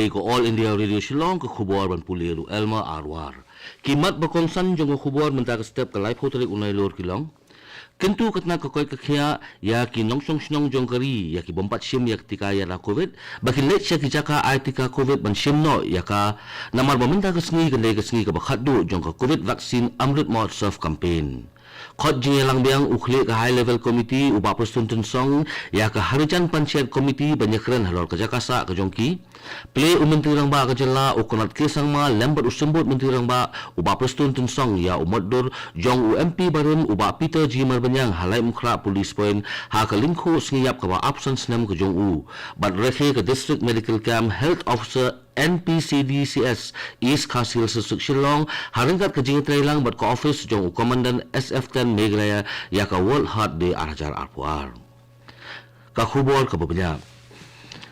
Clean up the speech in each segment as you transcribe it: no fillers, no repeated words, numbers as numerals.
lay ko All India Radio Shillong ke khubor ban puliru Elma Arwar. Kimat bakongsan jong khubor mentaka step ke live hotel unai lor kilong. Kentu katna kakoi kakhia ya ki nongsong snong jong kari ya ki bompat sim ya ketika ya la covid baki let sya ki jaka aitika covid ban sim no ya ka namar meminta kesngi kendai kesngi ke bakhadu jong ka covid vaksin Amrit Mahotsav campaign. Khot jing lang biang ukhle ka high level committee uba prostun song ya ka harijan panchayat committee banyakran halor ka jakasa ka jongki play menteri rang ba ka jela ukonat ke sangma lembat usembut menteri rang ba uba prostun song ya umaddur jong UMP barun uba Peter G Marbanyang halai mukra police point ha ka lingkho sngiyap ka ba absence nam ka jong u but rekhe ka district medical camp health officer NPCDCS East Khasil Sesuk Shillong haringkat ke jing trailang bat ka office jong komandan SF10 Meghalaya ya ka World Heart Day arajar arpuar ka khubor ka babanya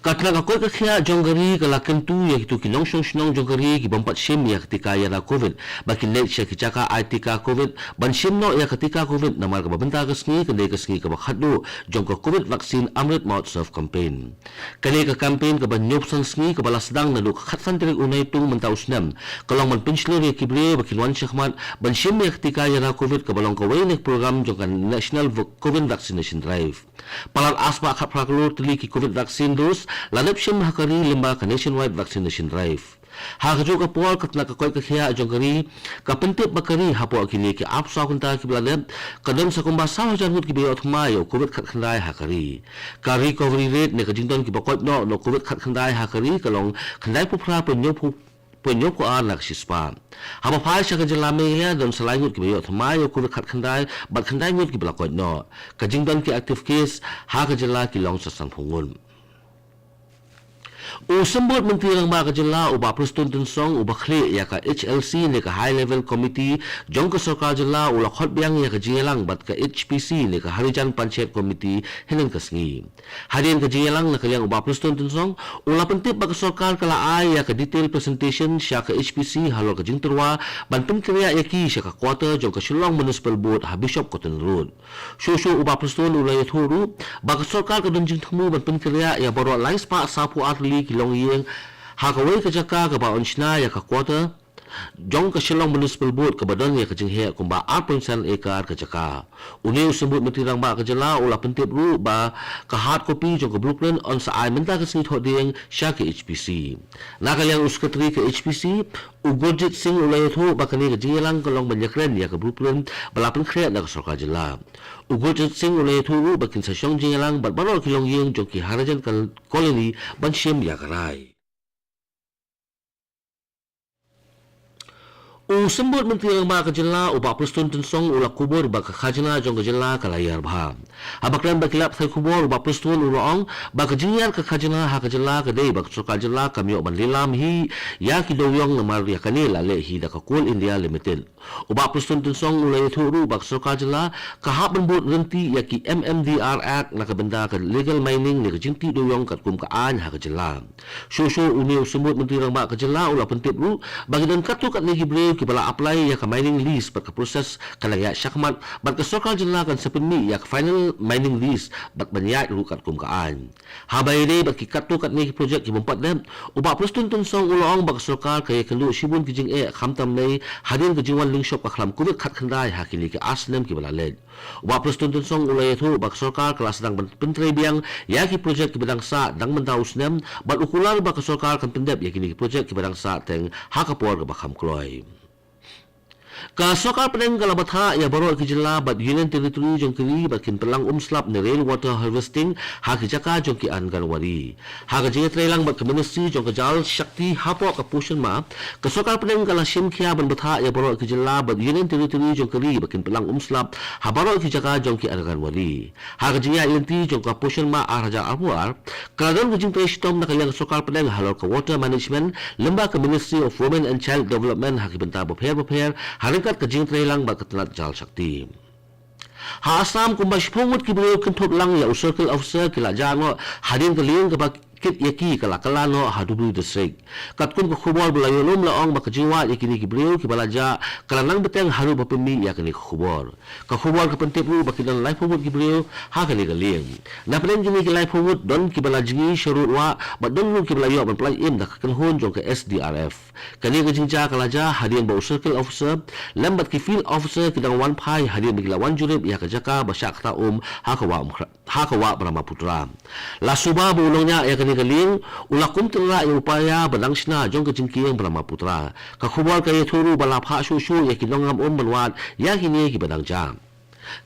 katna ka koi ka khia jonggari ka laken tu ya itu kinong snong jonggari ki bompat sim ya ketika ya la covid bakin let sya ki chaka aitika covid ban sim no ya ketika covid namar ka babenta ka sngi kendai ka sngi ka bakhadu jong ka covid vaksin Amrit Mahotsav campaign kali ka campaign ka ban nyop sang sngi ka balas dang na lu khatsan trik unai tung menta usnam kalong man pinchlo ya kibre bakin wan shakhmat ban sim ya ketika ya la covid ka balong ka wainek program jong ka national covid vaccination drive palat aspa khat praklur tili ki covid vaccine dos ladap sim hakari limba ka nationwide vaccination drive ha ka juga pol katna ka koi ka khia jongkari ka pentip bakari hapo akini ki apsa kunta ki bladep kadam sakumba saw jangut ki beyot mayo covid khat khandai hakari ka recovery rate ne ka jington ki bakot no covid khat khandai hakari kalong khandai pupra penyop ko anak sispa haba phai sya ka jalame ya don salai ngut ki beyot mayo covid khat khandai bat khandai ngut ki blakot no ka jington ki active case ha ka jala ki long sasan phungun Usembut menteri rang ba ka jela uba prostun song uba khle ya ka HLC ne ka high level committee jong ka sarkar jela ula khot biang ya ka jelang bat ka HPC ne ka harijan panchayat committee heneng ka sngi harian ka jelang na kalyang uba prostun song ula pentip ba ka sarkar kala ai ya ka detail presentation sya ka HPC halor ka jingterwa ban penkriya ya ki sya ka quarter jong ka Shillong municipal board ha bishop cotton road sho uba prostun ula ya thuru ba ka sarkar ka don jingthamu ban penkriya ya baro lais pa sapu atli kilong yeng hakawai ka jaka ka ba onshna ya ka quarter jong ka Shillong municipal board ka badon ya ka jinghe kumba 8.7 ekar ka jaka uni usembut menteri rang ba ka jela ula pentip ru ba ka hard copy jong ka blueprint on sa ai menta ka snit hodeng sya ka HPC nakalyang uskatri ka HPC Ugurjit Singh ulay thu ba kani ka jingelang kalong banyakren ya ka blueprint balapan khre na ka sarkar jela Ugurjit Singh ulay thu ba kin sa syong jingelang bat barol kilong yeng jong ki harajan colony ban shim ya karai Usembut menteri rang ba ka jela uba prostun song ula kubur ba ka khajna jong ka jela ka layar bha abakran ba kilap thai kubur uba prostun ulaong ba ka jingyar ka khajna ha ka jela ka dei ba ka sarkar jela ka myo ban lilam hi ya ki doyong namar ya kanila le hi da ka Coal India Limited uba prostun song ula thuru ba ka sarkar jela ka ha ban bot renti ya ki MMDR Act na ka benda ka legal mining ne ka jingti doyong kat kum ka an ha ka jela sho uni usembut menteri rang ba ka jela ula pentip ru bagi dan katu kat ne gibre ki bala apply ya ka mining lease bat ka proses kalaya syakmat bat ka sarkar jela kan sepeni ya ka final mining lease bat banyat ru kat kum kaan habai re bat ki katu kat ni project ki bompat dem uba prostun song ulong ba ka sarkar kaya kelu shibun ki jing khamtam nei hadin ka jingwan ling shop ka khlam kubit khat khandai hakili ki asnem ki bala led uba prostun song ulay thu ba ka sarkar kala sedang pentre biang ya ki project ki bedang sa dang menta usnem bat ukular ba ka sarkar kan pendep ya ki project ki bedang sa teng hakapor ka ba kham kloy ka sarkar peneng kala batha ya baro ki jela bat union territory jong kiri bakin pelang slap ne rain water harvesting ha ki jaka jong ki anganwari ha ka je trelang bat ministry jong ka jal shakti hapo ka pushan ma ka sarkar peneng kala sim khia ban batha ya baro ki jela bat union territory jong kiri bakin pelang slap ha baro ki jaka jong ki anganwari ha ka jiya inti jong ka pushan ma araja arwar kadon jing prestom na kala sarkar peneng halor ka water management lemba ka ministry of women and child development ha ki benta bopher haringkat ka jing trailang ba katlat jal shakti ha asam kumba shpungut ki bro kan thot lang ya circle officer kila jango hadin ka ling ka ba kit yaki kalano hadublu district katkun ko khubor belayolum laong makajiwa yakini kibriu kibalaja kalanang beteng haru bapemi yakini khubor ka khubor ka pentepru bakidan life forward kibriu ha kali galing na pren jini ki life forward don kibalaji syurut wa badon lu kibalayo ban play im da kanhun jong ka SDRF kani ka jingja kalaja hadian ba circle officer lambat ki field officer kidang wan pai hadian bigla wan jurib ya ka jaka basyak ta hakawa Brahmaputra la suba bulongnya ya kani galing ulakum tera ya upaya balangsna jong ka jingkiang Brahmaputra ka khubor ka yethuru balapha shu ya kinongam banwat ya kini ki badang jam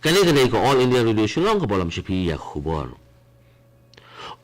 kani ko all India radio shillong ka bolam shipi ya khubor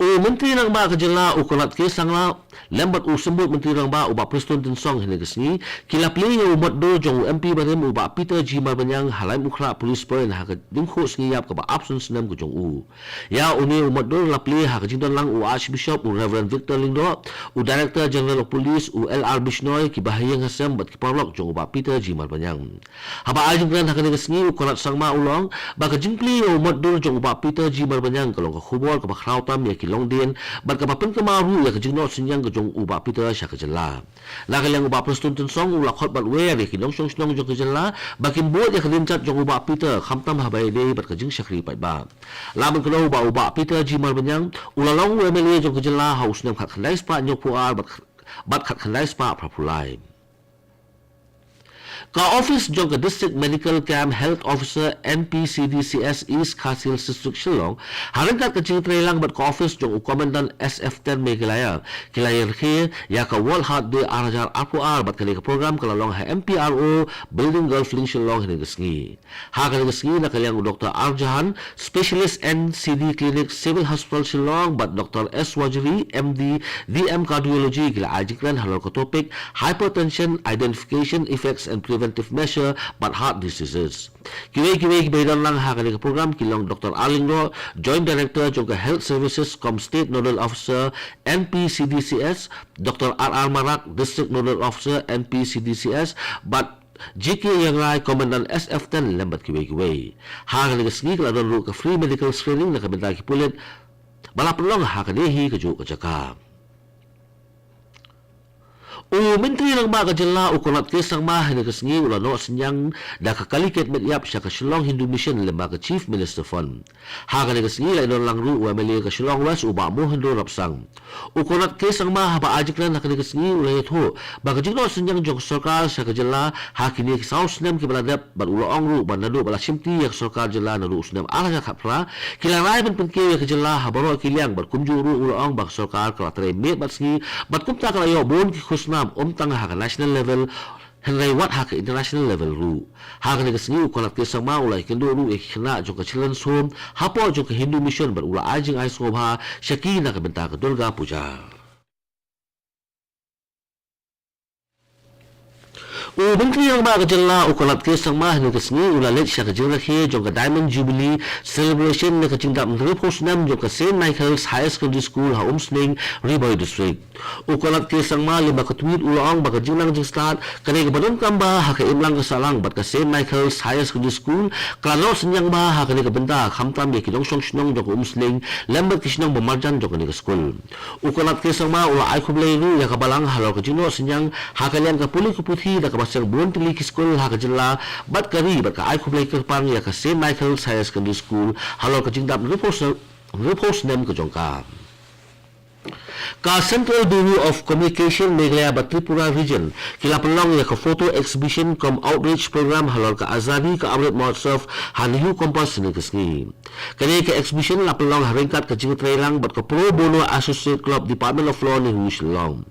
menteri nang ba kajela ukolat ke sangla lambat sembut menteri nang ba uba Preston Tinsong hene kesni kilap le umat do jong MP barem uba Peter G Marbanyang halai mukra polis poin ha ka dingkho sniyap ka ba absence nam ko jong ya uni umat do laple ha ka jindon lang Archbishop Reverend Victor Lindo Director General of Police LR Bisnoy ki bahayang hasam bat ki parlok jong uba Peter G Marbanyang haba ajing gran ha ka kesni ukolat sangma ulong ba ka jingpli umat do jong uba Peter G Marbanyang kalong ka khubor ka ba krautam ya Longdin berkapapan kemaru ya kejengno senyang kejong uba Peter sya kejela la kalang uba Preston Tinsong ula khot bat we ri kinong song snong jong kejela bakin buat ya kelimcat jong uba Peter khamtam habai de bat kejeng syakri pai ba la ban kelo uba Peter Jimal Banyang ula long we mele jong kejela haus nem khat khandai spa nyok puar bat khat khandai spa prapulai ka office jong district medical camp health officer NPCDCS East Khasil District Shillong harangkat kecing trelang bat ka office jong komandan SF10 Meghalaya kilaya rkhe ya ka World Heart Day arajar RPR bat kali ka program kalalong ha MPRO building golf link Shillong hene gesngi ha kali gesngi na kalyang Dr. Arjahan specialist NCD clinic civil hospital Shillong bat Dr. S Wajri MD DM cardiology kila ajikran halal ka topic hypertension identification effects and preventive measure but heart diseases. Kiwe kibaydan lang ha kani ka program kilong Dr. Alingro, Joint Director jong ka Health Services com State Nodal Officer NPCDCS, Dr. RR Marak, District Nodal Officer NPCDCS, but JK yang rai Komandan SF10 lambat kiwe. Ha kani ka sigi kala don ka free medical screening na kabenta ki pulit balapulong ha kani hi ka jo ka jaka. Menteri nang ba kajela ukolat ke sangma hene kesngi ulano senyang da kakaliket mediap sya ka Shillong Hindu Mission lembaga Chief Minister Fund ha ka kesngi la non langru wa mele ka Shillong West uba mo Hindu rapsang ukolat ke sangma haba ajikran ha ka kesngi ulay tho ba ka jingno senyang jong sarkar sya kajela ha kini ki saus nem ki baladap bar ulo angru banadu bala simti ya sarkar jela naru usnem ala ka khapra kila rai ben penke ya kajela ha baro kiliang bar kumjuru ulo ang ba sarkar ka tre met batski bat kumta ka yo bon ki khusna tang ha ka national level henry wat ha ka international level ru ha ka kesngi ukolat ke sama ulai kendo ru khna jo ka chilan som hapo jo ka Hindu Mission bar ula ajing ai sobha shakina ka benta ka Durga Puja menteri yang ba kajela ukolat ke sangma hne kesngi ulalet sya ka jira khe jong ka Diamond Jubilee celebration ne ka cingdap ndre posnam jong ka St Michael's High Secondary School ha umsning Riboy District ukolat ke sangma lima ka tweet ulang ba ka jingnang jing start kane ka badon kamba ha ka imlang ka salang bat ka St Michael's High Secondary School klano senyang ba ha kane ka benda khamtam ye kilong song snong jong ka umsning lambat kisnong bamarjan jong ka school ukolat ke sangma ula ai khublei ru ya ka balang halo ka jingno senyang ha kalian ka puli ku puthi da ka basang buon tili ki school ha ka jilla bat kari bat ka ai khublei ka pang ya ka St Michael's High Secondary School halo ka jingdap repos nem ka jongka ka Central Bureau of Communication Meghalaya bat Tripura Region kila pelong ya ka photo exhibition com outreach program halal ka Azadi ka Amrit Mahotsav hanihu kompas ni kesni kani ka exhibition la pelong haringkat ka jing trailang bat ka pro bono associate club Department of Law ni hu Shillong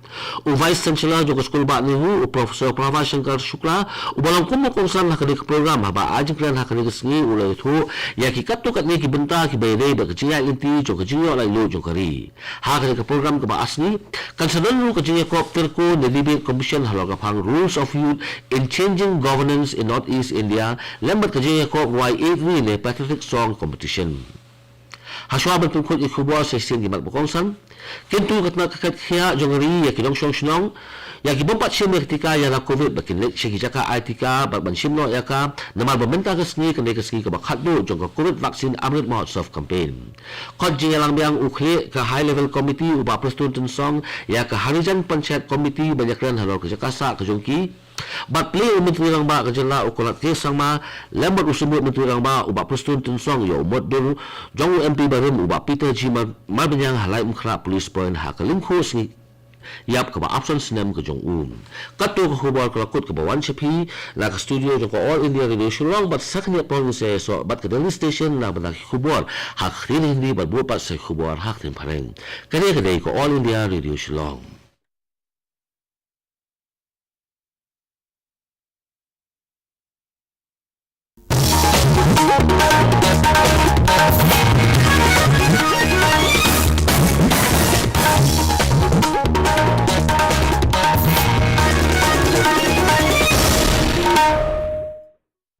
u vice chancellor jo ka school ba ni hu Professor Prava Shankar Shukla u balang kum ko san ha ka program haba ajing kran ha ka kesni ulai thu ya ki kattu kat ni ki benta ki bayre ba ka jinga inti jo ka jinga la lo jo kari ha ka program ka ba asni kan sadallu ka jinga kopter ko the debate commission halaga phang rules of youth in changing governance in Northeast India lambat ka jinga ko Y83 ne patriotic song competition Haswa ban tungkol ikubwa sa sin gimat bukongsan. Kintu katna kakatkhia jongari ya kinong shnong ya gibompat sim ketika ya la covid bakin lek shi jaka aitika ban simno ya ka namal bamenta kasni kan kasni ka bakhat do jong covid vaccine amrit mahotsav campaign. Khot jing lang biang ukhe ka high level committee uba prestun song ya ka harijan panchayat committee banyak ran halor ka jakasa ka jongki bat play menteri lang ba ka jela ukolat ke sang ma lembat usumut menteri lang ba uba prestun song yo mod do jong MP barum uba Peter G mar banyang halai mkhra police point ha ka limkho sni yap ka ba option sinem ka jong kato ka khubor ka kut ka bawan chapi la ka studio jong ko all India radio shulong bat sakni province so bat ka daily station na ba khubor ha khrini hindi bat bu pa sa khubor ha tin phareng kare ko all India radio shulong.